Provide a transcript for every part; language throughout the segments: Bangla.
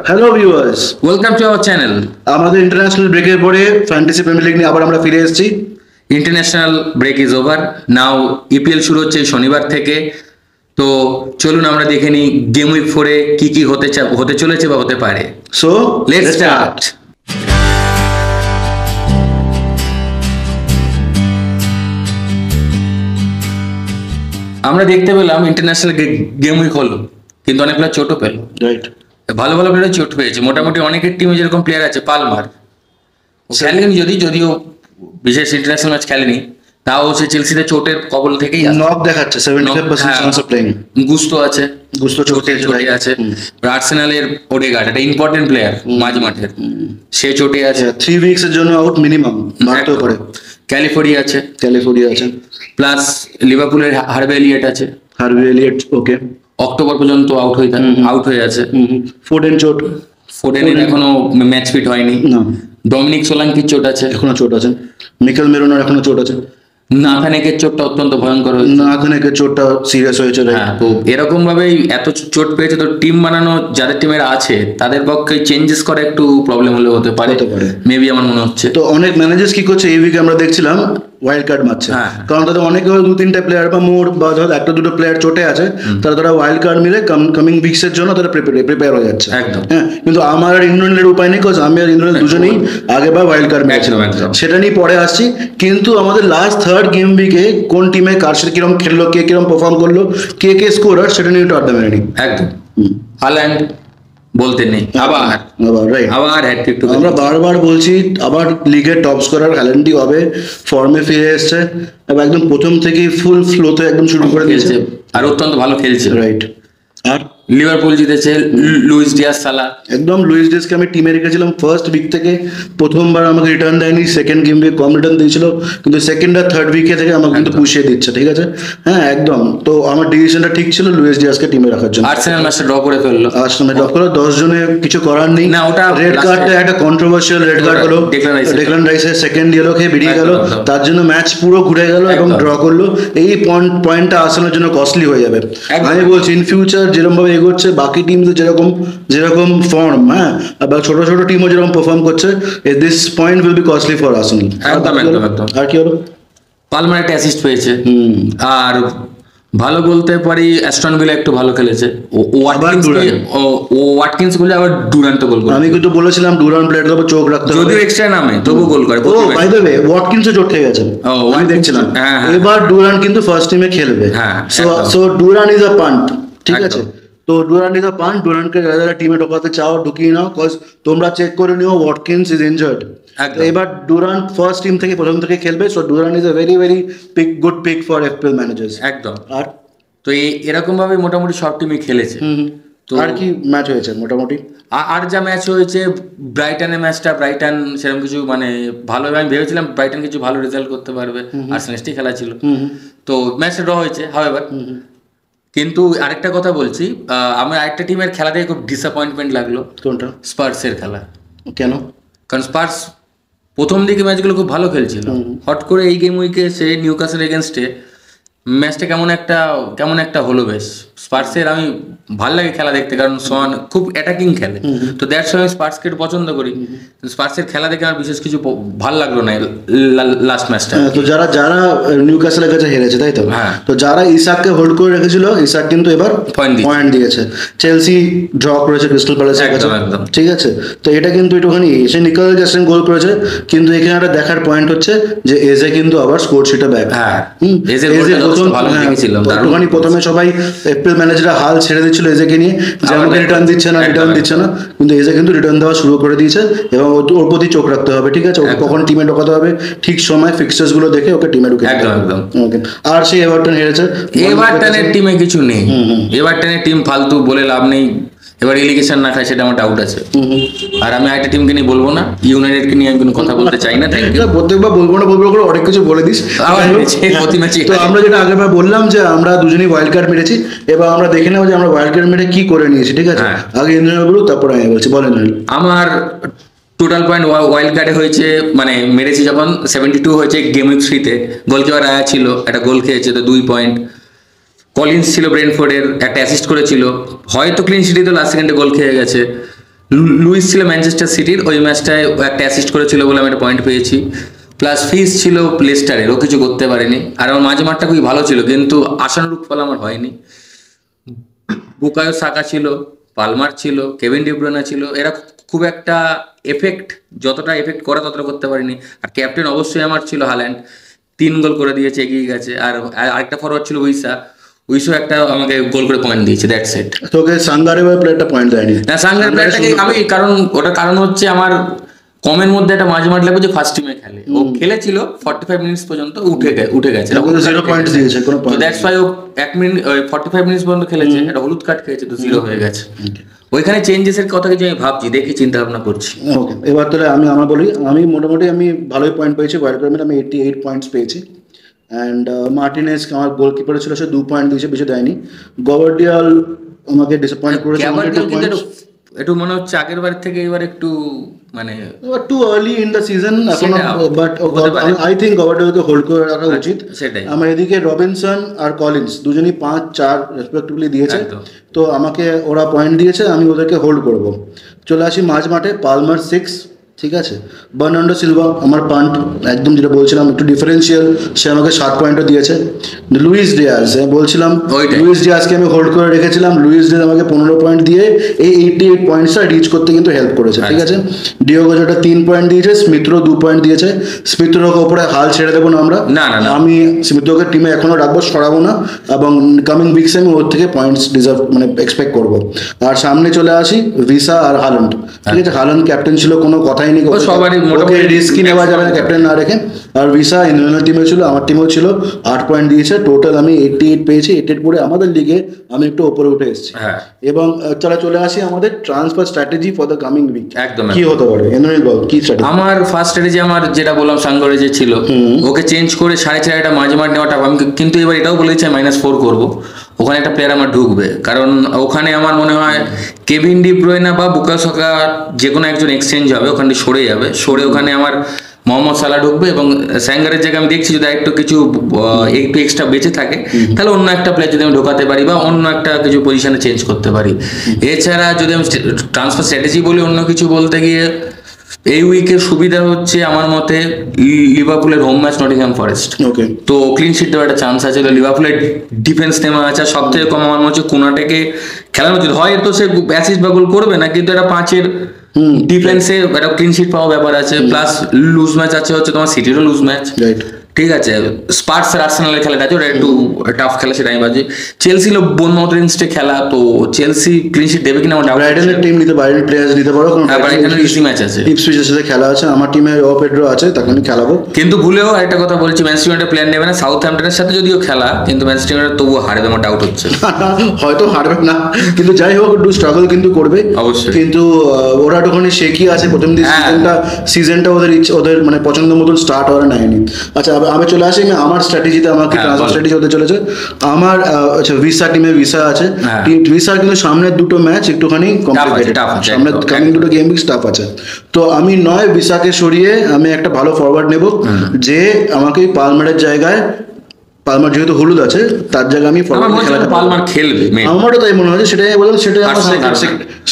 Hello viewers, welcome to our channel. আমাদের ইন্টারন্যাশনাল ব্রেকের পরে ফ্যান্টাসি প্রিমিয়ার লিগ নিয়ে আবার আমরা ফিরে এসেছি। International break is over now. EPL শুরু হচ্ছে শনিবার থেকে। তো চলুন আমরা দেখে নিই গেম উইক 4-এ কি কি হতে চলেছে বা হতে পারে। So let's start. আমরা দেখতে পেলাম ইন্টারন্যাশনাল গেম উইক হলো, কিন্তু অনেক প্লেয়ার চোটও পেল। রাইট, ভালো ভালো প্লেয়ার চোট পেয়েছে। মোটামুটি অনেকের টিমে যেরকম প্লেয়ার আছে, পালমার খেলেনি, যদিও বিশেষ ইন্টারন্যাশনাল ম্যাচ খেলেনি, তাও সে চেলসিতে চোটের কবল থেকেই নক দেখাচ্ছে 75% চান্স অফ প্লেইং। গুস্তো আছে, চোটে আছে। আর্সেনালের ওডেগার্ড একটা ইম্পর্টেন্ট প্লেয়ার মাঝ মাঠের, সে চোটে আছে। 3 উইকস এর জন্য আউট মিনিমাম, মারতেও পারে। ক্যালিফোর্নিয়া আছে, প্লাস লিভারপুলের হার্ভে এলিয়ট আছে। ওকে, অক্টোবর পর্যন্ত আউট হয়ে আছে। ফোডেনের এখনো ম্যাচ ফিট হয়নি। ডমিনিক সোলাঙ্কির চোট আছে, এখনো চোট আছে। মিকেল মেরোনার এখনো চোট আছে। নাথানেকের চোটটা অত্যন্ত ভয়ঙ্কর হয়েছে। নাথানেকের চোটটা সিরিয়াস হয়েছে। হ্যাঁ, তো এরকম ভাবেই এত চোট পেয়েছে, তো টিম বানানো যাদের টিমের আছে তাদের পক্ষে চেঞ্জেস করা একটু প্রবলেম হতে পারে মেবি, আমার মনে হচ্ছে। তো অনেক ম্যানেজার্স কি করছে এই উইকে আমরা দেখছিলাম ওয়াইল্ড কার্ড মারছে। কারণ তাদের অনেকে 2-3টা প্লেয়ার বা মোর বা ধর 1-2 প্লেয়ার চোটে আছে, তারা ওয়াইল্ড কার্ড মিলে কামিং উইকস এর জন্য তারা প্রিপেয়ার হয়ে যাচ্ছে। হ্যাঁ, কিন্তু আমার আর ইন্দ্রনীলের উপায় নেই, কজ আমি আর ইন্দ্রনীল দুজনেই আগে বা ওয়াইল্ড কার্ড মেরেছিলাম, সেটা নিয়ে পরে আসছি। কিন্তু আমাদের লাস্ট থার্ড গেম উইকে কোন টিমে কার সাথে কিরকম খেললো, কে কিরকম পারফর্ম করলো, কে স্কোরার, সেটা নিয়ে একটু আড্ডা মেরে নিই। একদম। হাল্যান্ড বলতে নেই, আবার হ্যাটট্রিক। আমরা বারবার বলছি, আবার লিগের টপ স্কোরার হ্যাল্যান্ডই হবে। ফর্মে ফিরে এসেছে এবং একদম প্রথম থেকেই ফুল ফ্লোতে একদম শুরু করে দিয়েছে, আর অত্যন্ত ভালো খেলছে। রাইট। আর লিভারপুল জিতেছে, লুইস ডিয়াজ সালা। একদম লুইস ডিয়াজকে আমি টিমে রেখেছিলাম ফার্স্ট উইক থেকে। প্রথমবার আমাকে রিটার্ন দেয়নি, সেকেন্ড গেম উইকে কম রিটার্ন দিয়েছিল, কিন্তু সেকেন্ড আর থার্ড উইকে থেকে আমাকে কিন্তু পুষিয়ে দিচ্ছে। ঠিক আছে, হ্যাঁ একদম। তো আমার ডিসিশনটা ঠিক ছিল লুইস ডিয়াজকে টিমে রাখার জন্য। আর্সেনাল ম্যাচটা ড্র করে ফেললো। আর্সেনাল ড্র করলো, 10 জনে কিছু করার নেই। না, ওটা রেড কার্ডটা একটা কন্ট্রোভার্সিয়াল রেড কার্ড হলো। ডেকলান রাইসের সেকেন্ড ইয়েলো খেয়ে বেরিয়ে গেল, তার জন্য ম্যাচ পুরো ঘুরে গেল এবং ড্র করলো। এই পয়েন্টটা আর্সেনালের জন্য কস্টলি হয়ে যাবে। আমি বলছি ইন ফিউচার যেরকম ভাবে এগোচ্ছে, বাকি টিম যেরকম ফর্ম, হ্যাঁ, বা ছোট ছোট টিমও যেরকম পারফর্ম করছে, this point will be costly for Arsenal. আর কি হলো, পালমার একটা অ্যাসিস্ট পেয়েছে। আর ভালো বলতে পারি অ্যাস্টন ভিলা একটু ভালো খেলেছে। ওয়াটকিন্স বলে আবার ডুরান্ট গোল করে। আমি কিন্তু বলেছিলাম ডুরান্ট প্লেয়ারের উপর চোখ রাখতে হবে, যদিও এক্সট্রা নামে তবু গোল করে। ও বাই দ্য ওয়ে, ওয়াটকিন্সও চোট খেয়ে গেছে, আমি দেখছিলাম। এবার ডুরান্ট কিন্তু ফার্স্ট টিমে খেলবে। So Durant is a punt. ঠিক আছে, তো ডুরান্ট ইজ আ পান্ট। ডুরান্টকে যারা টিমে ঢোকাতে চাও ঢুকিয়ে নাও, কজ তোমরা চেক করে নিও ওয়াটকিন্স ইজ ইনজার্ড। এবার ডুরান্ট ফার্স্ট টিম থেকে প্রথম থেকে খেলবে। So Durant is a very very good pick for FPL managers. একদম। আর তো এরকম ভাবে মোটামুটি সব টিমই খেলেছে। তো আর কি ম্যাচ হয়েছে মোটামুটি? আর যা ম্যাচ হয়েছে, ব্রাইটনের ম্যাচটা, ব্রাইটন সেরকম কিছু মানে ভালো, আমি ভেবেছিলাম ব্রাইটন কিছু ভালো রেজাল্ট করতে পারবে, আর্সেনালই খেলা ছিল, তো ম্যাচটা ড্র হয়েছে। হাওয়েভার, কিন্তু আরেকটা কথা বলছি, আমার আরেকটা টিমের খেলা থেকে খুব ডিসঅ্যাপয়েন্টমেন্ট লাগলো। কোনটা? স্পার্সের খেলা। কেন? কারণ স্পার্স প্রথম দিকে ম্যাচগুলো খুব ভালো খেলছিল, হট করে এই গেম উইকে সে নিউক্যাসল এগেনস্টে ম্যাচটা কেমন একটা হলো। বেশ স্পার্সের আমি ভালো লাগে খেলা দেখতে, কারণ সোয়ান খুব অ্যাটাকিং খেলে, তো দ্যাটস আমি স্পার্সকে পছন্দ করি। স্পার্সের খেলা দেখে আমার বিশেষ কিছু ভালো লাগলো না লাস্ট ম্যাচটা। তো যারা নিউক্যাসলের কাছে হেরেছে, তাই তো? হ্যাঁ, তো যারা ইসাককে হোল্ড করে রেখেছিল, ইসাক কিন্তু এবার পয়েন্ট দিয়েছে। চেলসি ড্র করেছে ক্রিস্টাল প্যালেসের কাছে। ঠিক আছে, তো এটা কিন্তু একটুখানি সে নিকোল জ্যাকসন গোল করেছে, কিন্তু এখানে একটা দেখার পয়েন্ট হচ্ছে যে এজে কিন্তু আবার স্কোর শিটে ব্যাক। হ্যাঁ, একটুখানি প্রথমে সবাই এপ্রিল ম্যানেজাররা হাল ছেড়ে দিচ্ছিল এজেকে নিয়ে, যে আমাকে রিটার্ন দিচ্ছে না, কিন্তু এজে কিন্তু রিটার্ন দেওয়া শুরু করে দিয়েছে এবং ওর প্রতি চোখ রাখতে হবে। ঠিক আছে, ওকে কখন টিমে ঢোকাতে হবে ঠিক সময় ফিক্সচার্স গুলো দেখে ওকে টিমে ঢুকে একদম। আর সেই এভারটন হেরেছে। এভারটনের টিমে কিছু নেই, এভারটনের টিম ফালতু, বলে লাভ নেই। এবার রিলিগেশন না খায় সেটা আমার ডাউট আছে। আর আমি একটা টিমকে নিয়ে বলবো না, ইউনাইটেডকে নিয়ে আমি কোনো কথা বলতে চাই না। Thank you. প্রত্যেকবার বলবো না করে অনেক কিছু বলে দিস। তো আমরা যেটা আগেরবার বললাম যে আমরা দুজনেই ওয়াইল্ড কার্ড মেরেছি, এবার আমরা দেখে নেবো যে আমরা ওয়াইল্ড কার্ড মেরে কি করে নিয়েছি। ঠিক আছে, আগে ইন্দ্রনীল বলুক, তারপর আমি বলছি। বলেন। আমার টোটাল পয়েন্ট ওয়াইল্ড কার্ডে হয়েছে, মানে মেরেছি যখন 72 হয়েছে গেম উইক 3-তে। গোলকিপার আয়া ছিল, একটা গোল খেয়েছে, তো 2 পয়েন্ট। কলিন্স ছিল ব্রেন্টফোর্ডের, একটা অ্যাসিস্ট করেছিল, হয়তো ক্লিন শিটই তো লাস্ট সেকেন্ডে গোল খেয়ে গেছে। লুইস ছিল ম্যানচেস্টার সিটির, ওই ম্যাচটায় একটা অ্যাসিস্ট করেছিল বলে আমি একটা পয়েন্ট পেয়েছি। প্লাস ফিস ছিল লেস্টারের, ও কিছু করতে পারেনি। আর আমার মাঝে মাঠটা খুবই ভালো ছিল, কিন্তু আশানুরূপ ফল আমার হয়নি। বুকায়ো সাকা ছিল, পালমার ছিল, কেভিন ডি ব্রুয়নে ছিল, এরা খুব একটা এফেক্ট, যতটা এফেক্ট করে ততটা করতে পারিনি। আর ক্যাপ্টেন অবশ্যই আমার ছিল হাল্যান্ড, 3 গোল করে দিয়েছে, এগিয়ে গেছে। আর আরেকটা ফরওয়ার্ড ছিল উইসো একটা আমাকে গোল করে পয়েন্ট দিয়েছে, দ্যাটস ইট। তোকে সাঙ্গারে প্লেয়ারটা পয়েন্ট দেয়নি না, সাঙ্গার প্লেয়ারটাকে আমি, কারণ ওটার কারণ হচ্ছে আমার কমের মধ্যে একটা মাঝে মাঠ লাগবে যে ফার্স্ট টিমে খেলে, ও খেলেছিল 45 মিনিটস পর্যন্ত, উঠে গেছে, 0 পয়েন্ট দিয়েছে, কোনো তো দ্যাটস ওয়াই ও 1 মিনিট 45 মিনিটস পর্যন্ত খেলেছে, একটা হলুদ কার্ড খেয়েছে, তো 0 হয়ে গেছে। ওইখানে চেঞ্জেসের কথা কিছু আমি ভাবছি, দেখি, চিন্তা ভাবনা করছি। ওকে, এবার তাহলে আমার বলি, আমি মোটামুটি আমি ভালোই পয়েন্ট পেয়েছি। ওয়াইল্ড কার্ডে আমি 88 পয়েন্টস পেয়েছি। অ্যান্ড মার্টিনেজ আমার গোলকিপার ছিল, সে 2 পয়েন্ট দিয়েছে, বেশি দেয়নি। গভার্ডিয়াল আমাকে ডিসঅ্যাপয়েন্ট করেছে, একটু মনে হচ্ছে আগের বার থেকে এবার একটু মানে too early in the season এখনো, বাট আই থিঙ্ক গভার্ডিয়ালকে হোল্ড করে রাখা উচিত। আমার এদিকে রবিনসন আর কলিন্স দুজনই 5-4 রেসপেক্টিভলি দিয়েছে, তো আমাকে ওরা পয়েন্ট দিয়েছে, আমি ওদেরকে হোল্ড করব। চলে আসি মাঝ মাঠে, পালমার 6, ঠিক আছে। বার্নার্ডো সিলভা আমার পান্ট, একদম যেটা বলছিলাম একটু ডিফারেন্সিয়াল, সে আমাকে 7 পয়েন্টও দিয়েছে। লুইস ডিয়াজ, বলছিলাম লুইস ডিয়াজকে আমি হোল্ড করে রেখেছিলাম, লুইস ডিয়াজ আমাকে 15 পয়েন্ট দিয়ে এই 88 পয়েন্টসটা রিচ করতে কিন্তু হেল্প করেছে, ঠিক আছে। ডিওগো জোটা 3 পয়েন্ট দিয়েছে, স্মিথ্রো 2 পয়েন্ট দিয়েছে। স্মিথ্রোকে ওপরে হাল ছেড়ে দেবো না আমরা, আমি স্মিথ্রোকে টিমে এখনো রাখবো, সরাবো না, এবং কামিং উইকসে আমি ওর থেকে পয়েন্টস ডিজার্ভ মানে এক্সপেক্ট করবো। আর সামনে চলে আসি ভিসা আর হাল্যান্ড, ঠিক আছে। হাল্যান্ড ক্যাপ্টেন ছিল, কোনো কথাই নেই, ওকে রিস্কই নেওয়া যাবে না ক্যাপ্টেন না রেখে। আর ভিসা ইন্ডিয়ান টিমে ছিল, আমার টিমেও ছিল, 8 পয়েন্ট দিয়েছে। টোটাল আমি 88 পেয়েছি। 88 পরে আমাদের লিগে আমি একটু ওপরে উঠে এসেছি। এবং চলে আসি আমাদের transfer strategy for the coming week. একদম কি হতে পারে এনরিল বল, কি স্ট্র্যাটেজি? আমার ফার্স্ট স্ট্র্যাটেজি আমার যেটা বললাম, সাঙ্গরে যে ছিল, ওকে চেঞ্জ করে 4.5 মাঝে মাঠ নেওয়াটা। আমি কিন্তু এবার এটাও বলেছি -4 করবো, ওখানে একটা প্লেয়ার আমার ঢুকবে, কারণ ওখানে আমার মনে হয় কেভিন ডি ব্রুয়নে বা বুকায়ো সাকা যে কোনো একজন এক্সচেঞ্জ হবে, ওখানে সরে যাবে, সরে ওখানে আমার মোহাম্মদ সালা ঢুকবে। এবং স্যাঙ্গারের জায়গায় আমি দেখছি যদি একটু কিছু এক্সট্রা বেঁচে থাকে, তাহলে অন্য একটা প্লেয়ার যদি আমি ঢোকাতে পারি বা অন্য একটা কিছু পজিশনে চেঞ্জ করতে পারি। এছাড়া যদি আমি ট্রান্সফার স্ট্র্যাটেজি বলি, অন্য কিছু বলতে গিয়ে এই উইকের সুবিধা হচ্ছে আমার মতে লিভারপুলের হোম ম্যাচ নটিংহ্যাম ফরেস্ট, ওকে, তো ক্লিন শিট দেওয়ার একটা চান্স আছে। লিভারপুলের ডিফেন্স নেমা আছে, সব থেকে কম আমার মনে হচ্ছে কোনাটাকে খেলানো উচিত। হয় তো সে অ্যাসিস্ট বা গোল করবে না, কিন্তু এটা 5-এর ডিফেন্সে একটা ক্লিন শিট পাওয়ার ব্যাপার আছে। প্লাস লুজ ম্যাচ আছে হচ্ছে তোমার সিটিরও লুজ ম্যাচ, ঠিক আছে। স্পার্স আর আর্সেনালের খেলাটা আছে, ওটা একটু টাফ খেলা, সেটা আমি বাজি। চেলসি বোর্নমাউথ এগেইনস্টে খেলা, তো চেলসি ক্লিন শিট দেবে কিনা আমার ডাউট। ব্রাইটনের টিম নিতে, ব্রাইটন প্লেয়ার্স নিতে পারো, কারণ ব্রাইটনের ইজি ম্যাচ আছে, ইপসউইচের সাথে খেলা আছে। আমার টিমে ও পেড্রো আছে, তাকে আমি খেলাবো। কিন্তু ভুলেও একটা কথা বলছি, ম্যানচেস্টার ইউনাইটেড প্লেয়ার নেবে না। সাউথহ্যাম্পটনের সাথে যদিও খেলা, কিন্তু ম্যানচেস্টার ইউনাইটেড তবুও হারবে, আমার ডাউট হচ্ছে। হয়তো হারবে না, কিন্তু যাই হোক একটু স্ট্রাগল কিন্তু করবে অবশ্যই। কিন্তু ওরা একটুখানি শেকি আছে, প্রথম দিন সিজনটা ওদের মানে পছন্দ মতন স্টার্ট হওয়ার নেয়নি। আচ্ছা, আমি চলে আসি আমার স্ট্র্যাটেজিতে। আমার কি ট্রান্সফার স্ট্র্যাটেজি হতে চলেছে আমার, আচ্ছা, ভিসা টিমে ভিসা আছে। ভিসার কিন্তু সামনের 2টো ম্যাচ একটুখানি কমপ্লিকেটেড, সামনে কামিং 2টো গেম উইক টাফ আছে। তো আমি নয় ভিসাকে সরিয়ে আমি একটা ভালো ফরওয়ার্ড নেব, যে আমাকে পালমারের জায়গায়, পালমার যেহেতু হলুদ আছে তার জায়গায় আমি পালমার খেলবে, আমারও তাই মনে হয়, সেটাই বললাম,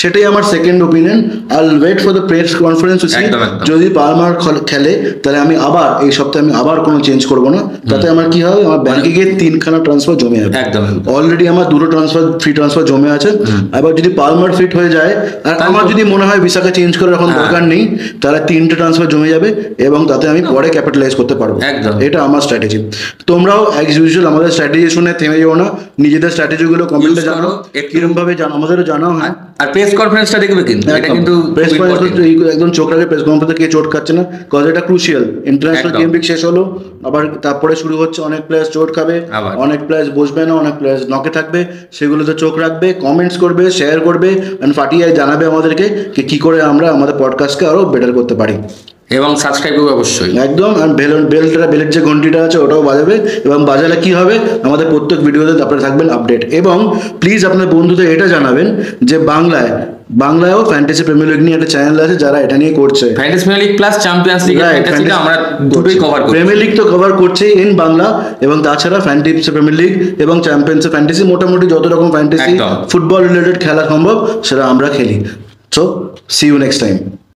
সেটাই আমার second opinion. I will wait for the press conference to see, যদি পালমার খেলে তাহলে আমি আবার এই সপ্তাহে আমি আবার কোনো চেঞ্জ করব না। তাতে আমার কি হবে, আমার ব্যাংকে গিয়ে 3খানা ট্রান্সফার জমে যাবে। অলরেডি আমার 2টো ট্রান্সফার, ফ্রি ট্রান্সফার জমে আছে। এবার যদি পালমার ফিট হয়ে যায় আর আমার যদি মনে হয় ভিসাকে চেঞ্জ করার এখন দরকার নেই, তাহলে 3টে ট্রান্সফার জমে যাবে এবং তাতে আমি পরে ক্যাপিটালাইজ করতে পারবো। এটা আমার স্ট্র্যাটেজি। তোমরাও অ্যাজ ইউজুয়াল আমাদের স্ট্র্যাটেজি শুনে থেমে যাও না, নিজেদের স্ট্র্যাটেজিগুলো কমেন্টে জানাও, কিরকম ভাবে আমাদেরও জানাও। হ্যাঁ, আর প্রেস কনফারেন্সটা দেখবে, কিন্তু এটা কিন্তু প্রেস কনফারেন্স একদম চোখ রাখে, প্রেস কনফারেন্সে কে চোট খাচ্ছে না, কজ এটা ক্রুশিয়াল। ইন্টারন্যাশনাল গেম উইক শেষ হলো, আবার তারপরে শুরু হচ্ছে, অনেক প্লেয়ার চোট খাবে, অনেক প্লেয়ার বসবে না, অনেক প্লেয়ার নকে থাকবে, সেগুলোতে চোখ রাখবে, কমেন্টস করবে, শেয়ার করবে, এন্ড ফাটিয়ে জানাবে আমাদেরকে কি করে আমরা আমাদের পডকাস্টকে আরো বেটার করতে পারি। এবং সাবস্ক্রাইব করবে অবশ্যই একদম। আর বেলের যে ঘন্টিটা আছে ওটাও বাজাবে, এবং বাজালে কি হবে, আমাদের প্রত্যেক ভিডিওতে আপনারা থাকবেন আপডেট। এবং প্লিজ আপনার বন্ধুদের এটা জানাবেন যে বাংলায়ও ফ্যান্টাসি প্রিমিয়ার লিগ নিয়ে একটা চ্যানেল আছে যারা এটা নিয়ে করছে, fantasy premier league plus champions league, ফ্যান্টাসিটা আমরা দুটোই কভার করছি। প্রিমিয়ার লিগ তো কভার করছে ইন বাংলা, এবং তাছাড়া ফ্যান্টাসি প্রিমিয়ার লিগ এবং চ্যাম্পিয়ন্স ফ্যান্টাসি, মোটামুটি যত রকম ফ্যান্টাসি ফুটবল রিলেটেড খেলা সম্ভব সেটা আমরা খেলি। So see you next time.